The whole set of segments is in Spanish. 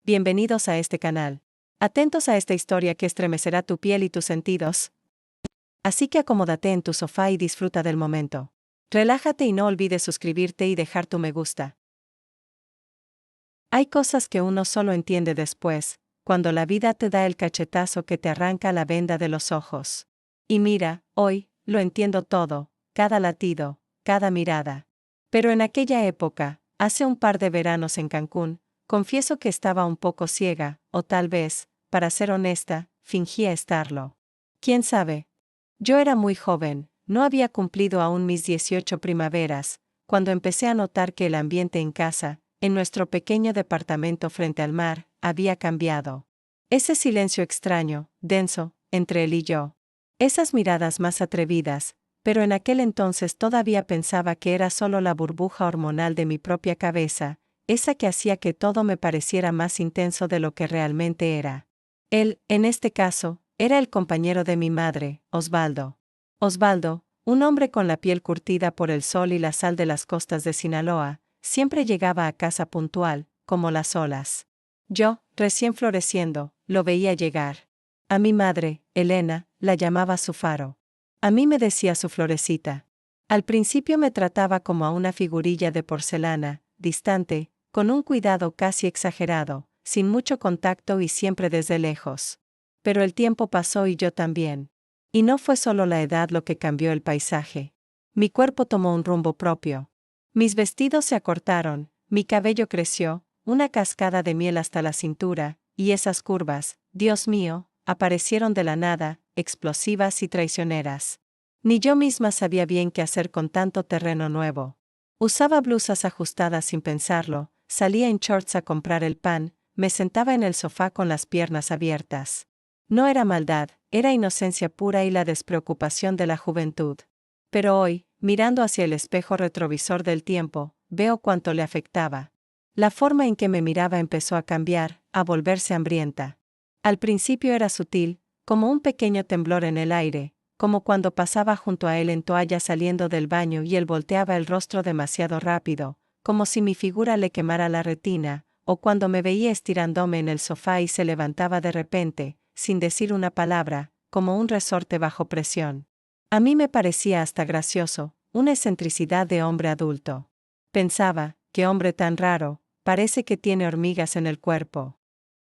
bienvenidos a este canal. Atentos a esta historia que estremecerá tu piel y tus sentidos. Así que acomódate en tu sofá y disfruta del momento. Relájate y no olvides suscribirte y dejar tu me gusta. Hay cosas que uno solo entiende después, cuando la vida te da el cachetazo que te arranca la venda de los ojos. Y mira, hoy, lo entiendo todo, cada latido, cada mirada. Pero en aquella época, hace un par de veranos en Cancún, confieso que estaba un poco ciega, o tal vez, para ser honesta, fingía estarlo. ¿Quién sabe? Yo era muy joven, no había cumplido aún mis 18 primaveras, cuando empecé a notar que el ambiente en casa, en nuestro pequeño departamento frente al mar, había cambiado. Ese silencio extraño, denso, entre él y yo. Esas miradas más atrevidas, pero en aquel entonces todavía pensaba que era solo la burbuja hormonal de mi propia cabeza, esa que hacía que todo me pareciera más intenso de lo que realmente era. Él, en este caso, era el compañero de mi madre, Osvaldo. Osvaldo, un hombre con la piel curtida por el sol y la sal de las costas de Sinaloa, siempre llegaba a casa puntual, como las olas. Yo, recién floreciendo, lo veía llegar. A mi madre, Elena, la llamaba su faro. A mí me decía su florecita. Al principio me trataba como a una figurilla de porcelana, distante, con un cuidado casi exagerado, sin mucho contacto y siempre desde lejos. Pero el tiempo pasó y yo también. Y no fue solo la edad lo que cambió el paisaje. Mi cuerpo tomó un rumbo propio. Mis vestidos se acortaron, mi cabello creció, una cascada de miel hasta la cintura, y esas curvas, Dios mío, aparecieron de la nada, explosivas y traicioneras. Ni yo misma sabía bien qué hacer con tanto terreno nuevo. Usaba blusas ajustadas sin pensarlo, salía en shorts a comprar el pan, me sentaba en el sofá con las piernas abiertas. No era maldad, era inocencia pura y la despreocupación de la juventud. Pero hoy, mirando hacia el espejo retrovisor del tiempo, veo cuánto le afectaba. La forma en que me miraba empezó a cambiar, a volverse hambrienta. Al principio era sutil, como un pequeño temblor en el aire, como cuando pasaba junto a él en toalla saliendo del baño y él volteaba el rostro demasiado rápido, como si mi figura le quemara la retina, o cuando me veía estirándome en el sofá y se levantaba de repente, sin decir una palabra, como un resorte bajo presión. A mí me parecía hasta gracioso, una excentricidad de hombre adulto. Pensaba, qué hombre tan raro, parece que tiene hormigas en el cuerpo.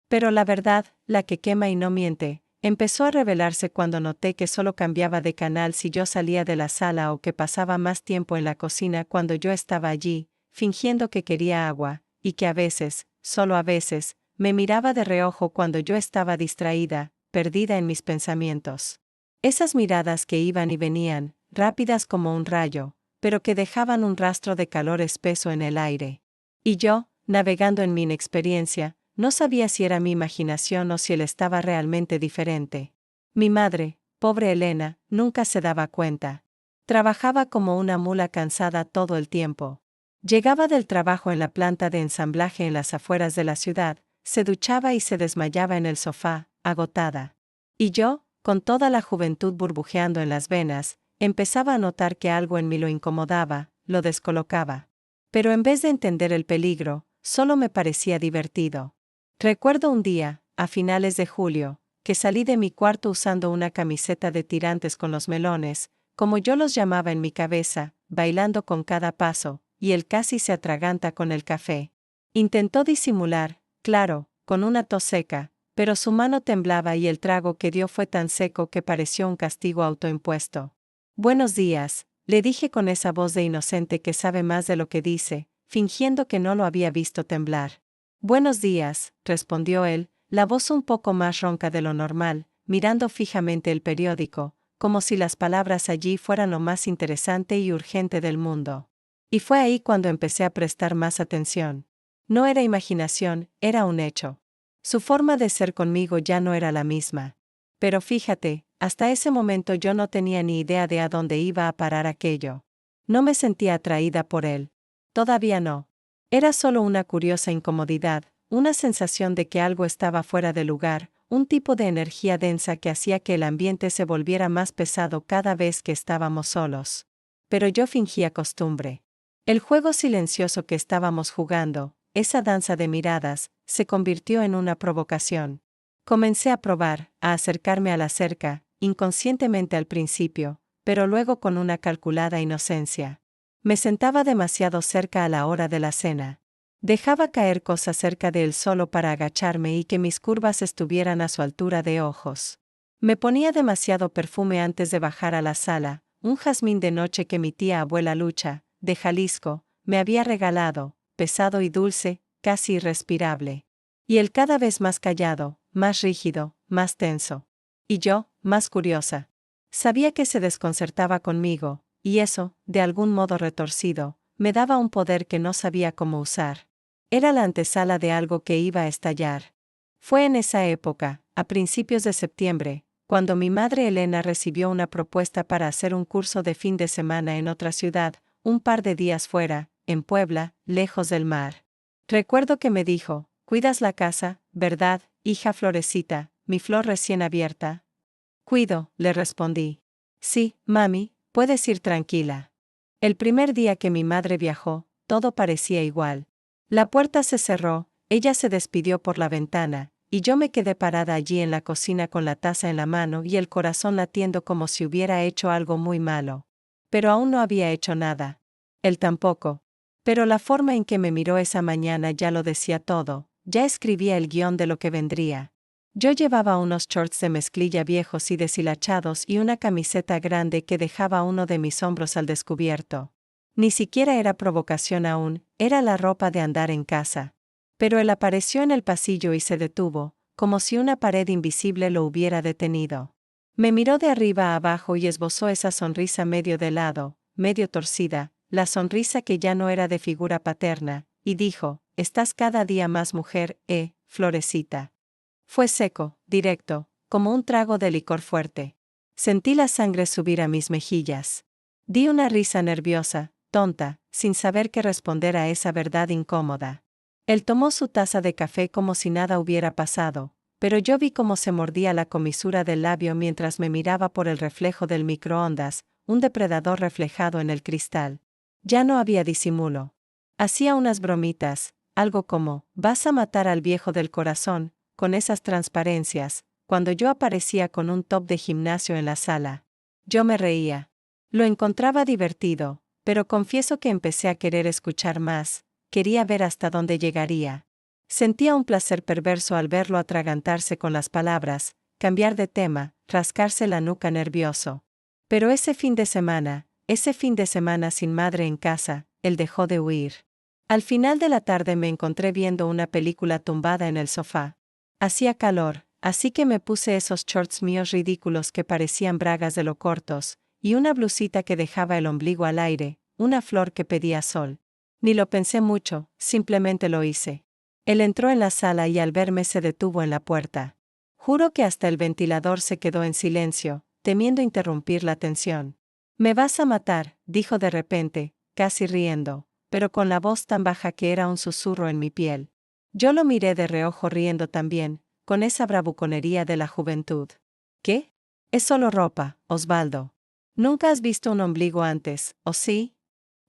Pero la verdad, la que quema y no miente, empezó a revelarse cuando noté que solo cambiaba de canal si yo salía de la sala o que pasaba más tiempo en la cocina cuando yo estaba allí, fingiendo que quería agua, y que a veces, solo a veces, me miraba de reojo cuando yo estaba distraída, perdida en mis pensamientos. Esas miradas que iban y venían, rápidas como un rayo, pero que dejaban un rastro de calor espeso en el aire. Y yo, navegando en mi inexperiencia, no sabía si era mi imaginación o si él estaba realmente diferente. Mi madre, pobre Elena, nunca se daba cuenta. Trabajaba como una mula cansada todo el tiempo. Llegaba del trabajo en la planta de ensamblaje en las afueras de la ciudad, se duchaba y se desmayaba en el sofá, agotada. Y yo, con toda la juventud burbujeando en las venas, empezaba a notar que algo en mí lo incomodaba, lo descolocaba. Pero en vez de entender el peligro, solo me parecía divertido. Recuerdo un día, a finales de julio, que salí de mi cuarto usando una camiseta de tirantes con los melones, como yo los llamaba en mi cabeza, bailando con cada paso, y él casi se atraganta con el café. Intentó disimular, claro, con una tos seca, pero su mano temblaba y el trago que dio fue tan seco que pareció un castigo autoimpuesto. Buenos días, le dije con esa voz de inocente que sabe más de lo que dice, fingiendo que no lo había visto temblar. Buenos días, respondió él, la voz un poco más ronca de lo normal, mirando fijamente el periódico, como si las palabras allí fueran lo más interesante y urgente del mundo. Y fue ahí cuando empecé a prestar más atención. No era imaginación, era un hecho. Su forma de ser conmigo ya no era la misma. Pero fíjate, hasta ese momento yo no tenía ni idea de a dónde iba a parar aquello. No me sentía atraída por él. Todavía no. Era solo una curiosa incomodidad, una sensación de que algo estaba fuera de lugar, un tipo de energía densa que hacía que el ambiente se volviera más pesado cada vez que estábamos solos. Pero yo fingía costumbre. El juego silencioso que estábamos jugando, esa danza de miradas, se convirtió en una provocación. Comencé a probar, a acercarme a la cerca, inconscientemente al principio, pero luego con una calculada inocencia. Me sentaba demasiado cerca a la hora de la cena. Dejaba caer cosas cerca de él solo para agacharme y que mis curvas estuvieran a su altura de ojos. Me ponía demasiado perfume antes de bajar a la sala, un jazmín de noche que mi tía abuela Lucha, de Jalisco, me había regalado, pesado y dulce, casi irrespirable. Y él cada vez más callado, más rígido, más tenso. Y yo, más curiosa. Sabía que se desconcertaba conmigo, y eso, de algún modo retorcido, me daba un poder que no sabía cómo usar. Era la antesala de algo que iba a estallar. Fue en esa época, a principios de septiembre, cuando mi madre Elena recibió una propuesta para hacer un curso de fin de semana en otra ciudad, un par de días fuera, en Puebla, lejos del mar. Recuerdo que me dijo: «Cuidas la casa, ¿verdad, hija Florecita, mi flor recién abierta?» «Cuido», le respondí. «Sí, mami, puedes ir tranquila». El primer día que mi madre viajó, todo parecía igual. La puerta se cerró, ella se despidió por la ventana, y yo me quedé parada allí en la cocina con la taza en la mano y el corazón latiendo como si hubiera hecho algo muy malo. Pero aún no había hecho nada. Él tampoco. Pero la forma en que me miró esa mañana ya lo decía todo, ya escribía el guión de lo que vendría. Yo llevaba unos shorts de mezclilla viejos y deshilachados y una camiseta grande que dejaba uno de mis hombros al descubierto. Ni siquiera era provocación aún, era la ropa de andar en casa. Pero él apareció en el pasillo y se detuvo, como si una pared invisible lo hubiera detenido. Me miró de arriba a abajo y esbozó esa sonrisa medio de lado, medio torcida, la sonrisa que ya no era de figura paterna, y dijo: «Estás cada día más mujer, Florecita». Fue seco, directo, como un trago de licor fuerte. Sentí la sangre subir a mis mejillas. Di una risa nerviosa, tonta, sin saber qué responder a esa verdad incómoda. Él tomó su taza de café como si nada hubiera pasado, pero yo vi cómo se mordía la comisura del labio mientras me miraba por el reflejo del microondas, un depredador reflejado en el cristal. Ya no había disimulo. Hacía unas bromitas, algo como: «Vas a matar al viejo del corazón», con esas transparencias, cuando yo aparecía con un top de gimnasio en la sala. Yo me reía. Lo encontraba divertido, pero confieso que empecé a querer escuchar más, quería ver hasta dónde llegaría. Sentía un placer perverso al verlo atragantarse con las palabras, cambiar de tema, rascarse la nuca nervioso. Pero ese fin de semana sin madre en casa, él dejó de huir. Al final de la tarde me encontré viendo una película tumbada en el sofá. Hacía calor, así que me puse esos shorts míos ridículos que parecían bragas de lo cortos, y una blusita que dejaba el ombligo al aire, una flor que pedía sol. Ni lo pensé mucho, simplemente lo hice. Él entró en la sala y al verme se detuvo en la puerta. Juro que hasta el ventilador se quedó en silencio, temiendo interrumpir la tensión. «Me vas a matar», dijo de repente, casi riendo, pero con la voz tan baja que era un susurro en mi piel. Yo lo miré de reojo riendo también, con esa bravuconería de la juventud. «¿Qué? Es solo ropa, Osvaldo. ¿Nunca has visto un ombligo antes, o sí?»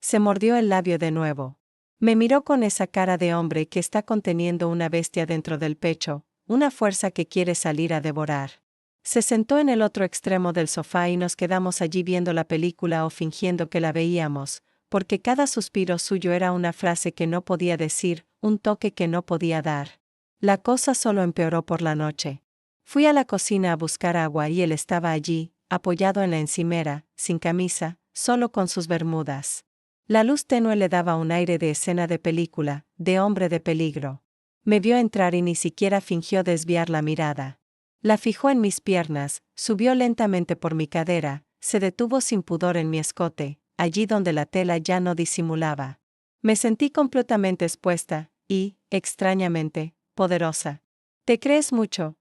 Se mordió el labio de nuevo. Me miró con esa cara de hombre que está conteniendo una bestia dentro del pecho, una fuerza que quiere salir a devorar. Se sentó en el otro extremo del sofá y nos quedamos allí viendo la película o fingiendo que la veíamos, porque cada suspiro suyo era una frase que no podía decir, un toque que no podía dar. La cosa solo empeoró por la noche. Fui a la cocina a buscar agua y él estaba allí, apoyado en la encimera, sin camisa, solo con sus bermudas. La luz tenue le daba un aire de escena de película, de hombre de peligro. Me vio entrar y ni siquiera fingió desviar la mirada. La fijó en mis piernas, subió lentamente por mi cadera, se detuvo sin pudor en mi escote, allí donde la tela ya no disimulaba. Me sentí completamente expuesta, y, extrañamente, poderosa. «Te crees mucho,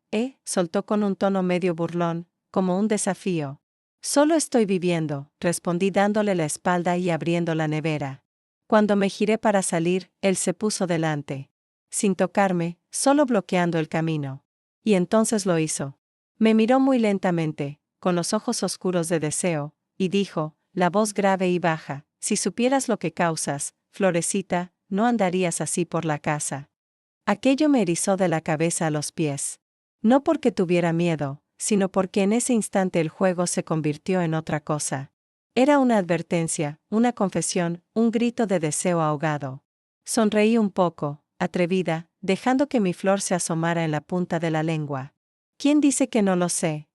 soltó con un tono medio burlón, como un desafío. «Solo estoy viviendo», respondí dándole la espalda y abriendo la nevera. Cuando me giré para salir, él se puso delante. Sin tocarme, solo bloqueando el camino. Y entonces lo hizo. Me miró muy lentamente, con los ojos oscuros de deseo, y dijo, la voz grave y baja: «Si supieras lo que causas, Florecita, no andarías así por la casa. Aquello me erizó de la cabeza a los pies. No porque tuviera miedo, sino porque en ese instante el juego se convirtió en otra cosa. Era una advertencia, una confesión, un grito de deseo ahogado. Sonreí un poco, atrevida, dejando que mi flor se asomara en la punta de la lengua. ¿Quién dice que no lo sé?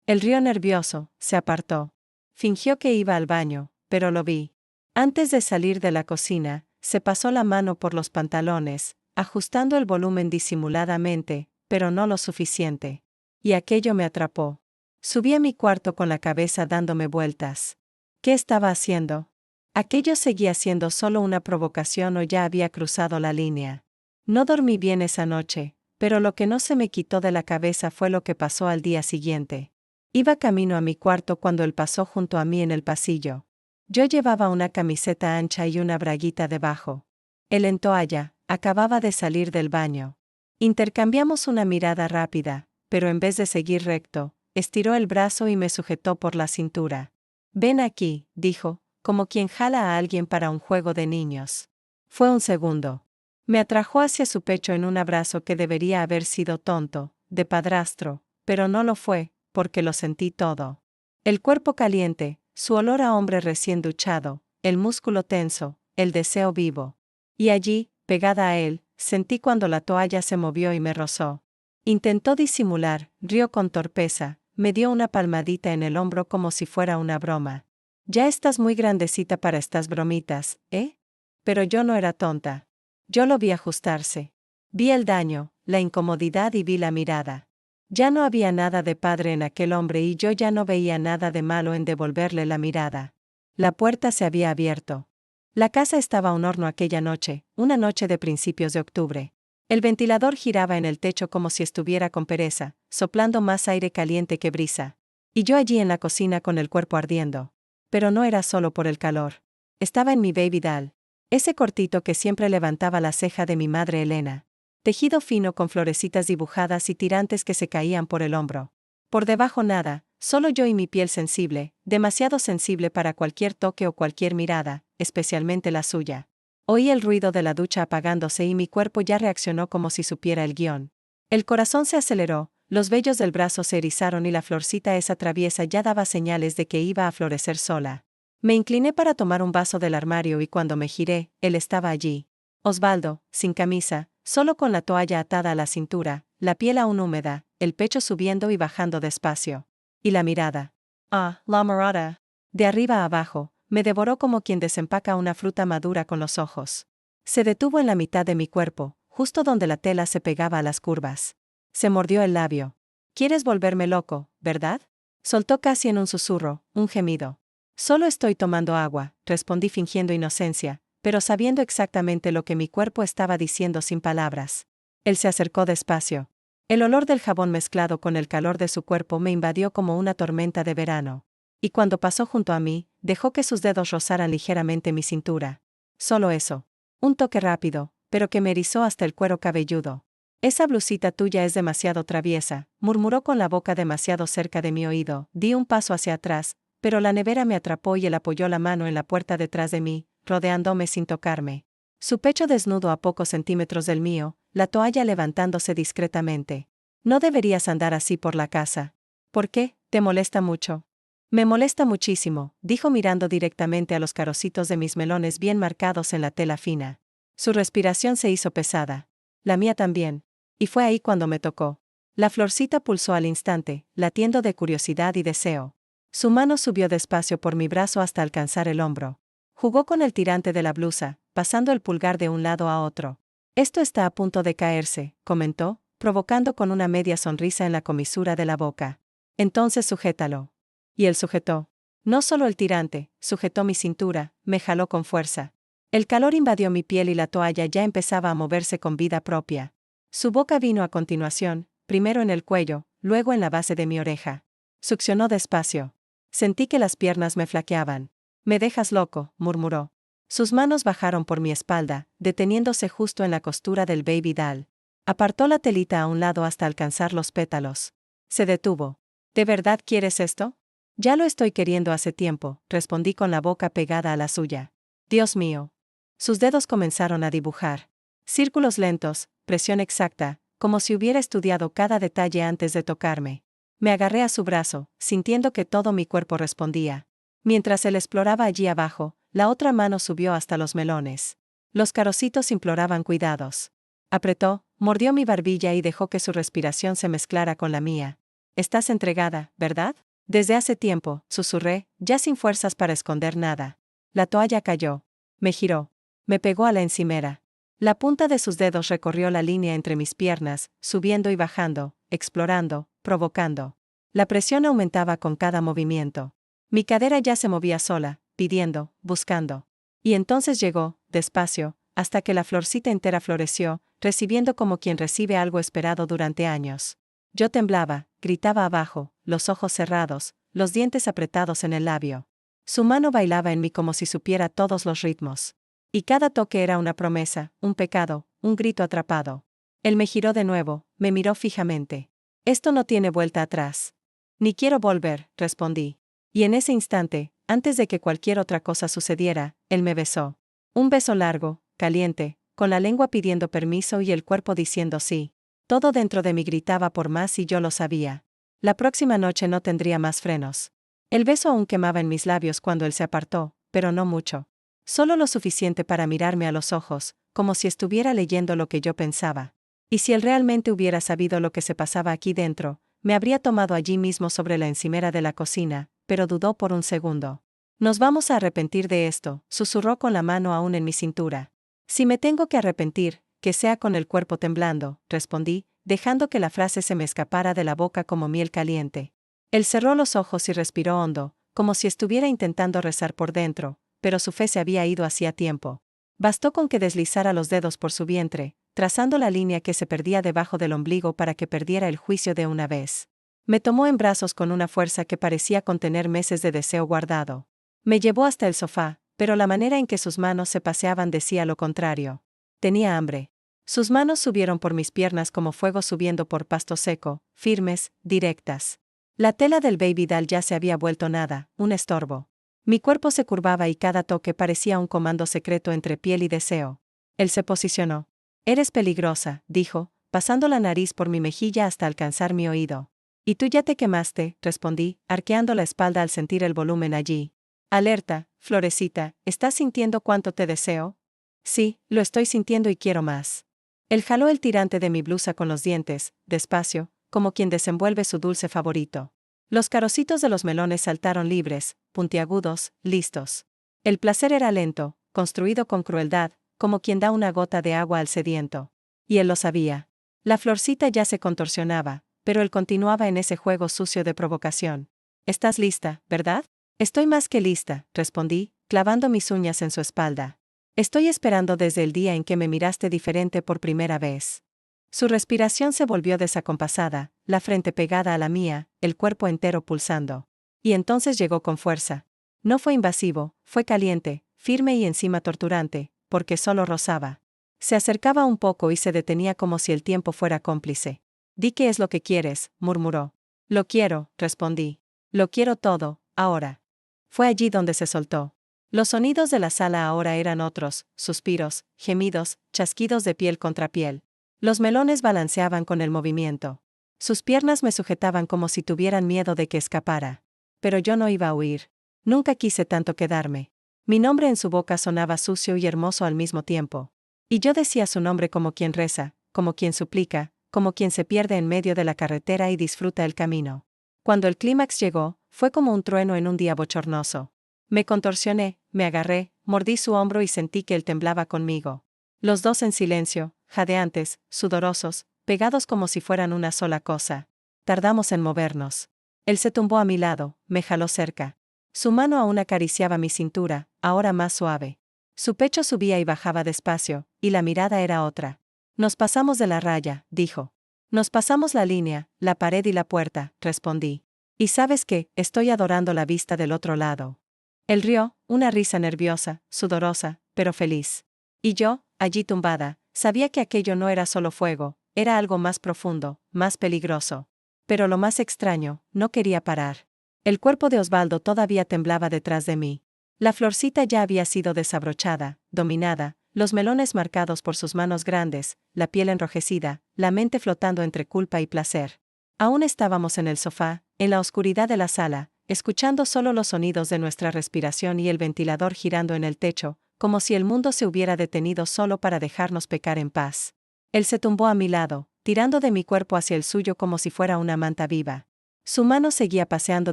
Él rió nervioso, se apartó. Fingió que iba al baño, pero lo vi. Antes de salir de la cocina, se pasó la mano por los pantalones, ajustando el volumen disimuladamente, pero no lo suficiente. Y aquello me atrapó. Subí a mi cuarto con la cabeza dándome vueltas. ¿Qué estaba haciendo? ¿Aquello seguía siendo solo una provocación o ya había cruzado la línea? No dormí bien esa noche, pero lo que no se me quitó de la cabeza fue lo que pasó al día siguiente. Iba camino a mi cuarto cuando él pasó junto a mí en el pasillo. Yo llevaba una camiseta ancha y una braguita debajo. Él en toalla, acababa de salir del baño. Intercambiamos una mirada rápida, pero en vez de seguir recto, estiró el brazo y me sujetó por la cintura. «Ven aquí», dijo, como quien jala a alguien para un juego de niños. Fue un segundo. Me atrajo hacia su pecho en un abrazo que debería haber sido tonto, de padrastro, pero no lo fue, porque lo sentí todo. El cuerpo caliente, su olor a hombre recién duchado, el músculo tenso, el deseo vivo. Y allí, pegada a él, sentí cuando la toalla se movió y me rozó. Intentó disimular, rió con torpeza, me dio una palmadita en el hombro como si fuera una broma. «Ya estás muy grandecita para estas bromitas, ¿eh?» Pero yo no era tonta. Yo lo vi ajustarse. Vi el daño, la incomodidad y vi la mirada. Ya no había nada de padre en aquel hombre y yo ya no veía nada de malo en devolverle la mirada. La puerta se había abierto. La casa estaba un horno aquella noche, una noche de principios de octubre. El ventilador giraba en el techo como si estuviera con pereza, soplando más aire caliente que brisa. Y yo allí en la cocina con el cuerpo ardiendo. Pero no era solo por el calor. Estaba en mi baby doll. Ese cortito que siempre levantaba la ceja de mi madre Elena. Tejido fino con florecitas dibujadas y tirantes que se caían por el hombro. Por debajo nada, solo yo y mi piel sensible, demasiado sensible para cualquier toque o cualquier mirada, especialmente la suya. Oí el ruido de la ducha apagándose y mi cuerpo ya reaccionó como si supiera el guión. El corazón se aceleró, los vellos del brazo se erizaron y la florcita esa traviesa ya daba señales de que iba a florecer sola. Me incliné para tomar un vaso del armario y cuando me giré, él estaba allí. Osvaldo, sin camisa, solo con la toalla atada a la cintura, la piel aún húmeda, el pecho subiendo y bajando despacio. Y la mirada. Ah, la mirada. De arriba a abajo, me devoró como quien desempaca una fruta madura con los ojos. Se detuvo en la mitad de mi cuerpo, justo donde la tela se pegaba a las curvas. Se mordió el labio. «¿Quieres volverme loco, verdad?» Soltó casi en un susurro, un gemido. «Solo estoy tomando agua», respondí fingiendo inocencia, pero sabiendo exactamente lo que mi cuerpo estaba diciendo sin palabras. Él se acercó despacio. El olor del jabón mezclado con el calor de su cuerpo me invadió como una tormenta de verano. Y cuando pasó junto a mí, dejó que sus dedos rozaran ligeramente mi cintura. Solo eso. Un toque rápido, pero que me erizó hasta el cuero cabelludo. «Esa blusita tuya es demasiado traviesa», murmuró con la boca demasiado cerca de mi oído. Di un paso hacia atrás, pero la nevera me atrapó y él apoyó la mano en la puerta detrás de mí, rodeándome sin tocarme. Su pecho desnudo a pocos centímetros del mío, la toalla levantándose discretamente. «No deberías andar así por la casa». «¿Por qué? ¿Te molesta mucho?» «Me molesta muchísimo», dijo mirando directamente a los carocitos de mis melones bien marcados en la tela fina. Su respiración se hizo pesada. La mía también. Y fue ahí cuando me tocó. La florcita pulsó al instante, latiendo de curiosidad y deseo. Su mano subió despacio por mi brazo hasta alcanzar el hombro. Jugó con el tirante de la blusa, pasando el pulgar de un lado a otro. «Esto está a punto de caerse», comentó, provocando con una media sonrisa en la comisura de la boca. «Entonces sujétalo». Y él sujetó. No solo el tirante, sujetó mi cintura, me jaló con fuerza. El calor invadió mi piel y la toalla ya empezaba a moverse con vida propia. Su boca vino a continuación, primero en el cuello, luego en la base de mi oreja. Succionó despacio. Sentí que las piernas me flaqueaban. «Me dejas loco», murmuró. Sus manos bajaron por mi espalda, deteniéndose justo en la costura del baby doll. Apartó la telita a un lado hasta alcanzar los pétalos. Se detuvo. «¿De verdad quieres esto?» «Ya lo estoy queriendo hace tiempo», respondí con la boca pegada a la suya. «Dios mío». Sus dedos comenzaron a dibujar. Círculos lentos, presión exacta, como si hubiera estudiado cada detalle antes de tocarme. Me agarré a su brazo, sintiendo que todo mi cuerpo respondía. Mientras él exploraba allí abajo, la otra mano subió hasta los melones. Los carocitos imploraban cuidados. Apretó, mordió mi barbilla y dejó que su respiración se mezclara con la mía. «Estás entregada, ¿verdad?» Desde hace tiempo, susurré, ya sin fuerzas para esconder nada. La toalla cayó. Me giró. Me pegó a la encimera. La punta de sus dedos recorrió la línea entre mis piernas, subiendo y bajando, explorando, provocando. La presión aumentaba con cada movimiento. Mi cadera ya se movía sola, pidiendo, buscando. Y entonces llegó, despacio, hasta que la florcita entera floreció, recibiendo como quien recibe algo esperado durante años. Yo temblaba, gritaba abajo, los ojos cerrados, los dientes apretados en el labio. Su mano bailaba en mí como si supiera todos los ritmos. Y cada toque era una promesa, un pecado, un grito atrapado. Él me giró de nuevo, me miró fijamente. «Esto no tiene vuelta atrás». «Ni quiero volver», respondí. Y en ese instante, antes de que cualquier otra cosa sucediera, él me besó. Un beso largo, caliente, con la lengua pidiendo permiso y el cuerpo diciendo sí. Todo dentro de mí gritaba por más y yo lo sabía. La próxima noche no tendría más frenos. El beso aún quemaba en mis labios cuando él se apartó, pero no mucho. Solo lo suficiente para mirarme a los ojos, como si estuviera leyendo lo que yo pensaba. Y si él realmente hubiera sabido lo que se pasaba aquí dentro, me habría tomado allí mismo sobre la encimera de la cocina, pero dudó por un segundo. «Nos vamos a arrepentir de esto», susurró con la mano aún en mi cintura. «Si me tengo que arrepentir, que sea con el cuerpo temblando», respondí, dejando que la frase se me escapara de la boca como miel caliente. Él cerró los ojos y respiró hondo, como si estuviera intentando rezar por dentro, pero su fe se había ido hacía tiempo. Bastó con que deslizara los dedos por su vientre, trazando la línea que se perdía debajo del ombligo para que perdiera el juicio de una vez. Me tomó en brazos con una fuerza que parecía contener meses de deseo guardado. Me llevó hasta el sofá, pero la manera en que sus manos se paseaban decía lo contrario. Tenía hambre. Sus manos subieron por mis piernas como fuego subiendo por pasto seco, firmes, directas. La tela del baby doll ya se había vuelto nada, un estorbo. Mi cuerpo se curvaba y cada toque parecía un comando secreto entre piel y deseo. Él se posicionó. «Eres peligrosa», dijo, pasando la nariz por mi mejilla hasta alcanzar mi oído. «Y tú ya te quemaste», respondí, arqueando la espalda al sentir el volumen allí. «Alerta, Florecita, ¿estás sintiendo cuánto te deseo?» «Sí, lo estoy sintiendo y quiero más». Él jaló el tirante de mi blusa con los dientes, despacio, como quien desenvuelve su dulce favorito. Los carocitos de los melones saltaron libres, puntiagudos, listos. El placer era lento, construido con crueldad, como quien da una gota de agua al sediento. Y él lo sabía. La florcita ya se contorsionaba, pero él continuaba en ese juego sucio de provocación. «Estás lista, ¿verdad?» «Estoy más que lista», respondí, clavando mis uñas en su espalda. «Estoy esperando desde el día en que me miraste diferente por primera vez». Su respiración se volvió desacompasada, la frente pegada a la mía, el cuerpo entero pulsando. Y entonces llegó con fuerza. No fue invasivo, fue caliente, firme y encima torturante, porque solo rozaba. Se acercaba un poco y se detenía como si el tiempo fuera cómplice. «Di qué es lo que quieres», murmuró. «Lo quiero», respondí. «Lo quiero todo, ahora». Fue allí donde se soltó. Los sonidos de la sala ahora eran otros, suspiros, gemidos, chasquidos de piel contra piel. Los melones balanceaban con el movimiento. Sus piernas me sujetaban como si tuvieran miedo de que escapara. Pero yo no iba a huir. Nunca quise tanto quedarme. Mi nombre en su boca sonaba sucio y hermoso al mismo tiempo. Y yo decía su nombre como quien reza, como quien suplica, como quien se pierde en medio de la carretera y disfruta el camino. Cuando el clímax llegó, fue como un trueno en un día bochornoso. Me contorsioné, me agarré, mordí su hombro y sentí que él temblaba conmigo. Los dos en silencio, jadeantes, sudorosos, pegados como si fueran una sola cosa. Tardamos en movernos. Él se tumbó a mi lado, me jaló cerca. Su mano aún acariciaba mi cintura, ahora más suave. Su pecho subía y bajaba despacio, y la mirada era otra. «Nos pasamos de la raya», dijo. «Nos pasamos la línea, la pared y la puerta», respondí. «Y sabes qué, estoy adorando la vista del otro lado». Él rió, una risa nerviosa, sudorosa, pero feliz. Y yo, allí tumbada, sabía que aquello no era solo fuego, era algo más profundo, más peligroso. Pero lo más extraño, no quería parar. El cuerpo de Osvaldo todavía temblaba detrás de mí. La florcita ya había sido desabrochada, dominada, los melones marcados por sus manos grandes, la piel enrojecida, la mente flotando entre culpa y placer. Aún estábamos en el sofá, en la oscuridad de la sala, escuchando solo los sonidos de nuestra respiración y el ventilador girando en el techo, como si el mundo se hubiera detenido solo para dejarnos pecar en paz. Él se tumbó a mi lado, tirando de mi cuerpo hacia el suyo como si fuera una manta viva. Su mano seguía paseando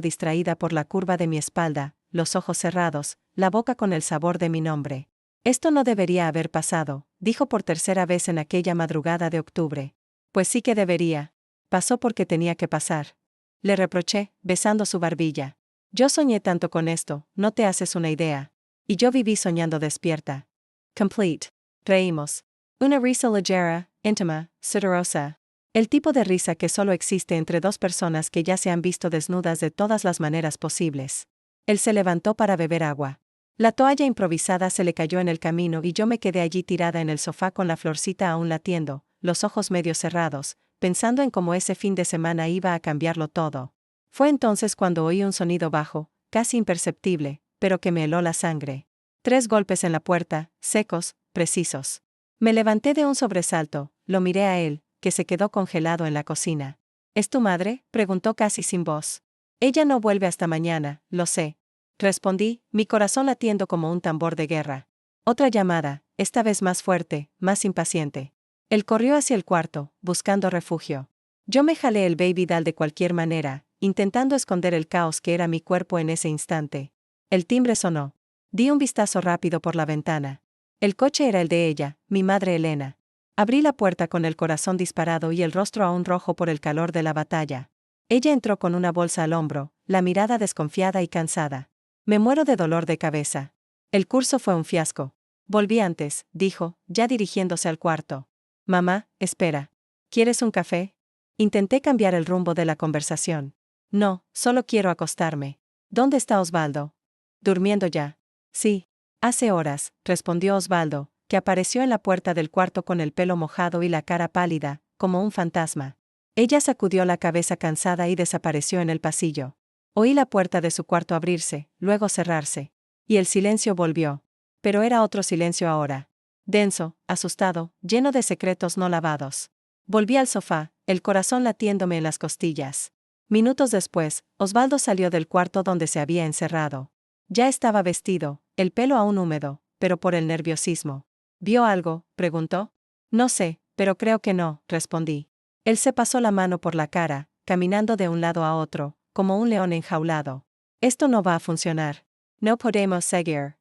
distraída por la curva de mi espalda, los ojos cerrados, la boca con el sabor de mi nombre. Esto no debería haber pasado, dijo por tercera vez en aquella madrugada de octubre. Pues sí que debería. Pasó porque tenía que pasar. Le reproché, besando su barbilla. Yo soñé tanto con esto, no te haces una idea. Y yo viví soñando despierta. Complete. Reímos. Una risa ligera, íntima, sudorosa. El tipo de risa que solo existe entre dos personas que ya se han visto desnudas de todas las maneras posibles. Él se levantó para beber agua. La toalla improvisada se le cayó en el camino y yo me quedé allí tirada en el sofá con la florcita aún latiendo, los ojos medio cerrados, pensando en cómo ese fin de semana iba a cambiarlo todo. Fue entonces cuando oí un sonido bajo, casi imperceptible, pero que me heló la sangre. 3 golpes en la puerta, secos, precisos. Me levanté de un sobresalto, lo miré a él, que se quedó congelado en la cocina. ¿Es tu madre?, preguntó casi sin voz. Ella no vuelve hasta mañana, lo sé. Respondí, mi corazón latiendo como un tambor de guerra. Otra llamada, esta vez más fuerte, más impaciente. Él corrió hacia el cuarto, buscando refugio. Yo me jalé el baby doll de cualquier manera, intentando esconder el caos que era mi cuerpo en ese instante. El timbre sonó. Di un vistazo rápido por la ventana. El coche era el de ella, mi madre Elena. Abrí la puerta con el corazón disparado y el rostro aún rojo por el calor de la batalla. Ella entró con una bolsa al hombro, la mirada desconfiada y cansada. Me muero de dolor de cabeza. El curso fue un fiasco. Volví antes, dijo, ya dirigiéndose al cuarto. Mamá, espera. ¿Quieres un café? Intenté cambiar el rumbo de la conversación. No, solo quiero acostarme. ¿Dónde está Osvaldo? Durmiendo ya. Sí. Hace horas, respondió Osvaldo, que apareció en la puerta del cuarto con el pelo mojado y la cara pálida, como un fantasma. Ella sacudió la cabeza cansada y desapareció en el pasillo. Oí la puerta de su cuarto abrirse, luego cerrarse. Y el silencio volvió. Pero era otro silencio ahora. Denso, asustado, lleno de secretos no lavados. Volví al sofá, el corazón latiéndome en las costillas. Minutos después, Osvaldo salió del cuarto donde se había encerrado. Ya estaba vestido, el pelo aún húmedo, pero por el nerviosismo. ¿Vio algo?, preguntó. No sé, pero creo que no, respondí. Él se pasó la mano por la cara, caminando de un lado a otro, como un león enjaulado. Esto no va a funcionar. No podemos seguir.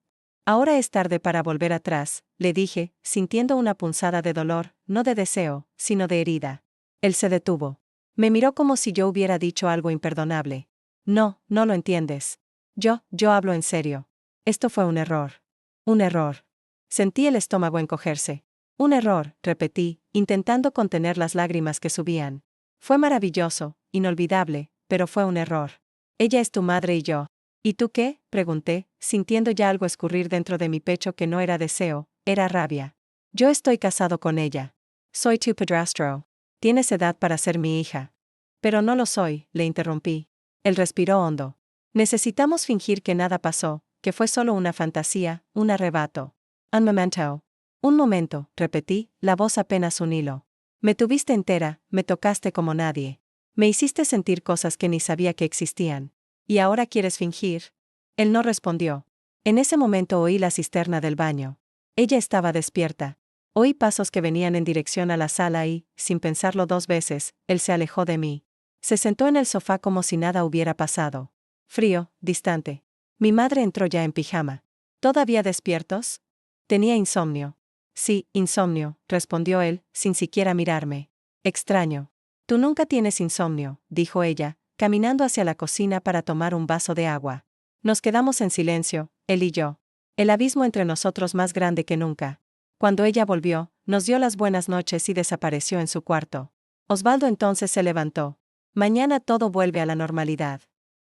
Ahora es tarde para volver atrás, le dije, sintiendo una punzada de dolor, no de deseo, sino de herida. Él se detuvo. Me miró como si yo hubiera dicho algo imperdonable. No, no lo entiendes. Yo hablo en serio. Esto fue un error. Un error. Sentí el estómago encogerse. Un error, repetí, intentando contener las lágrimas que subían. Fue maravilloso, inolvidable, pero fue un error. Ella es tu madre y yo. ¿Y tú qué?, pregunté, sintiendo ya algo escurrir dentro de mi pecho que no era deseo, era rabia. Yo estoy casado con ella. Soy tu padrastro. Tienes edad para ser mi hija. Pero no lo soy, le interrumpí. Él respiró hondo. Necesitamos fingir que nada pasó, que fue solo una fantasía, un arrebato. Un momento. Un momento, repetí, la voz apenas un hilo. Me tuviste entera, me tocaste como nadie. Me hiciste sentir cosas que ni sabía que existían. ¿Y ahora quieres fingir? Él no respondió. En ese momento oí la cisterna del baño. Ella estaba despierta. Oí pasos que venían en dirección a la sala y, sin pensarlo 2 veces, él se alejó de mí. Se sentó en el sofá como si nada hubiera pasado. Frío, distante. Mi madre entró ya en pijama. ¿Todavía despiertos? Tenía insomnio. Sí, insomnio, respondió él, sin siquiera mirarme. Extraño. Tú nunca tienes insomnio, dijo ella, caminando hacia la cocina para tomar un vaso de agua. Nos quedamos en silencio, él y yo. El abismo entre nosotros más grande que nunca. Cuando ella volvió, nos dio las buenas noches y desapareció en su cuarto. Osvaldo entonces se levantó. Mañana todo vuelve a la normalidad.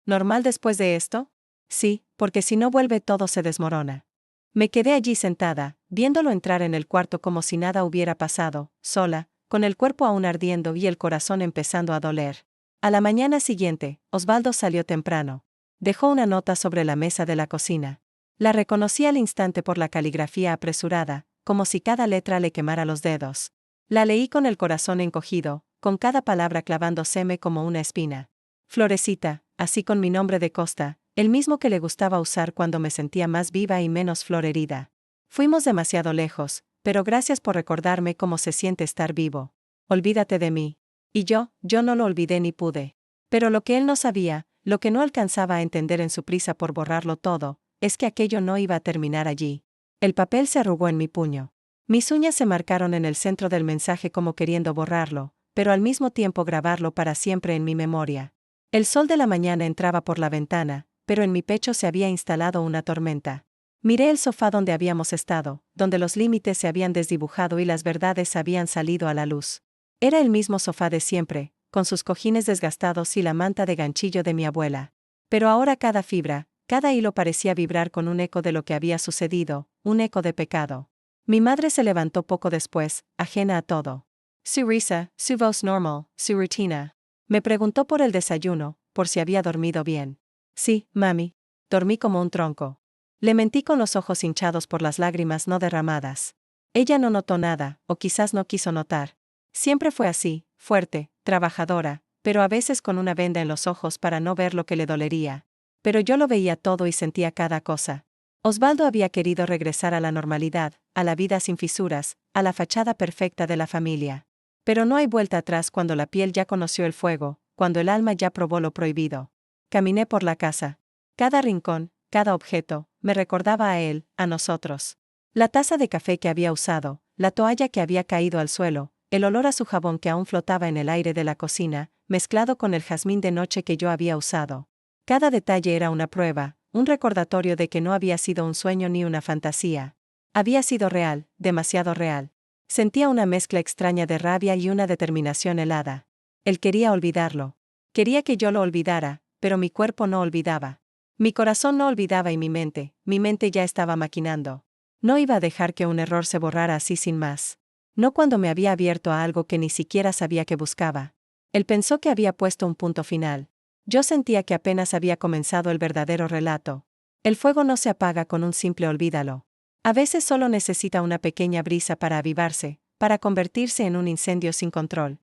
¿Normal después de esto? Sí, porque si no vuelve todo se desmorona. Me quedé allí sentada, viéndolo entrar en el cuarto como si nada hubiera pasado, sola, con el cuerpo aún ardiendo y el corazón empezando a doler. A la mañana siguiente, Osvaldo salió temprano. Dejó una nota sobre la mesa de la cocina. La reconocí al instante por la caligrafía apresurada, como si cada letra le quemara los dedos. La leí con el corazón encogido, con cada palabra clavándoseme como una espina. Florecita, así con mi nombre de Costa, el mismo que le gustaba usar cuando me sentía más viva y menos florherida. Fuimos demasiado lejos, pero gracias por recordarme cómo se siente estar vivo. Olvídate de mí. Y yo no lo olvidé ni pude. Pero lo que él no sabía, lo que no alcanzaba a entender en su prisa por borrarlo todo, es que aquello no iba a terminar allí. El papel se arrugó en mi puño. Mis uñas se marcaron en el centro del mensaje como queriendo borrarlo, pero al mismo tiempo grabarlo para siempre en mi memoria. El sol de la mañana entraba por la ventana, pero en mi pecho se había instalado una tormenta. Miré el sofá donde habíamos estado, donde los límites se habían desdibujado y las verdades habían salido a la luz. Era el mismo sofá de siempre, con sus cojines desgastados y la manta de ganchillo de mi abuela. Pero ahora cada fibra, cada hilo parecía vibrar con un eco de lo que había sucedido, un eco de pecado. Mi madre se levantó poco después, ajena a todo. Su risa, su voz normal, su rutina. Me preguntó por el desayuno, por si había dormido bien. Sí, mami. Dormí como un tronco. Le mentí con los ojos hinchados por las lágrimas no derramadas. Ella no notó nada, o quizás no quiso notar. Siempre fue así, fuerte, trabajadora, pero a veces con una venda en los ojos para no ver lo que le dolería. Pero yo lo veía todo y sentía cada cosa. Osvaldo había querido regresar a la normalidad, a la vida sin fisuras, a la fachada perfecta de la familia. Pero no hay vuelta atrás cuando la piel ya conoció el fuego, cuando el alma ya probó lo prohibido. Caminé por la casa. Cada rincón, cada objeto, me recordaba a él, a nosotros. La taza de café que había usado, la toalla que había caído al suelo, el olor a su jabón que aún flotaba en el aire de la cocina, mezclado con el jazmín de noche que yo había usado. Cada detalle era una prueba, un recordatorio de que no había sido un sueño ni una fantasía. Había sido real, demasiado real. Sentía una mezcla extraña de rabia y una determinación helada. Él quería olvidarlo. Quería que yo lo olvidara, pero mi cuerpo no olvidaba. Mi corazón no olvidaba y mi mente ya estaba maquinando. No iba a dejar que un error se borrara así sin más. No cuando me había abierto a algo que ni siquiera sabía que buscaba. Él pensó que había puesto un punto final. Yo sentía que apenas había comenzado el verdadero relato. El fuego no se apaga con un simple olvídalo. A veces solo necesita una pequeña brisa para avivarse, para convertirse en un incendio sin control.